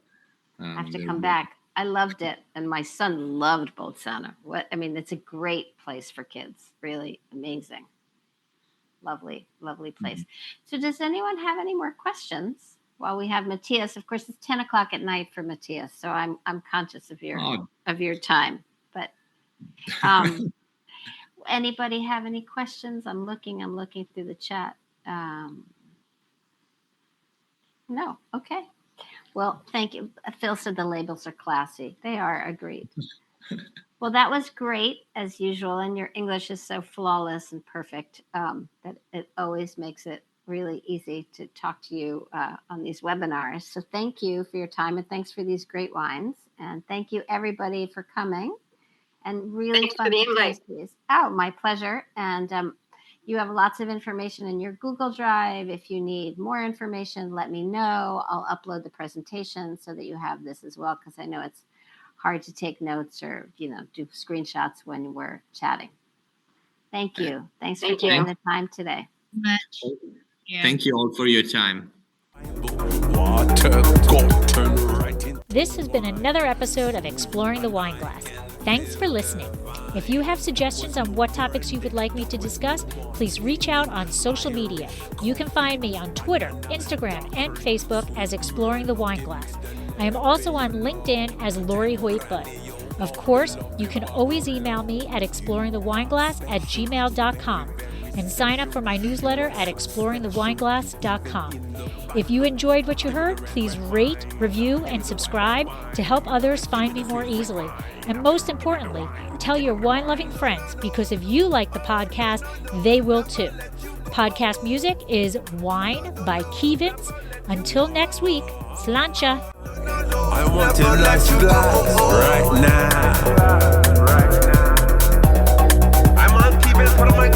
I have to come back. I loved it, and my son loved Bolzen. It's a great place for kids. Really amazing. Lovely, lovely place. So does anyone have any more questions while we have Mathias? Of course, it's 10 o'clock at night for Mathias, so I'm conscious of your time. But anybody have any questions? I'm looking through the chat. No. Okay. Well, thank you. Phil said the labels are classy. They are. Agreed. Well, that was great as usual. And your English is so flawless and perfect that it always makes it really easy to talk to you on these webinars. So thank you for your time, and thanks for these great wines. And thank you everybody for coming. And really Thanks fun for the invite. Oh, my pleasure. And you have lots of information in your Google Drive. If you need more information, let me know. I'll upload the presentation so that you have this as well, because I know it's hard to take notes or, do screenshots when we're chatting. Thank you. Thanks for taking the time today. Much. Yeah. Thank you all for your time. Water, go turn right in. This has been another episode of Exploring the Wine Glass. Thanks for listening. If you have suggestions on what topics you would like me to discuss, please reach out on social media. You can find me on Twitter, Instagram, and Facebook as Exploring the Wine Glass. I am also on LinkedIn as Lori Hoyt-Budd. Of course, you can always email me at exploringthewineglass@gmail.com and sign up for my newsletter at exploringthewineglass.com. If you enjoyed what you heard, please rate, review, and subscribe to help others find me more easily. And most importantly, tell your wine-loving friends, because if you like the podcast, they will too. Podcast music is Wine by Kevins. Until next week, sláinte. I want a nice glass right now. I'm on T-Best for my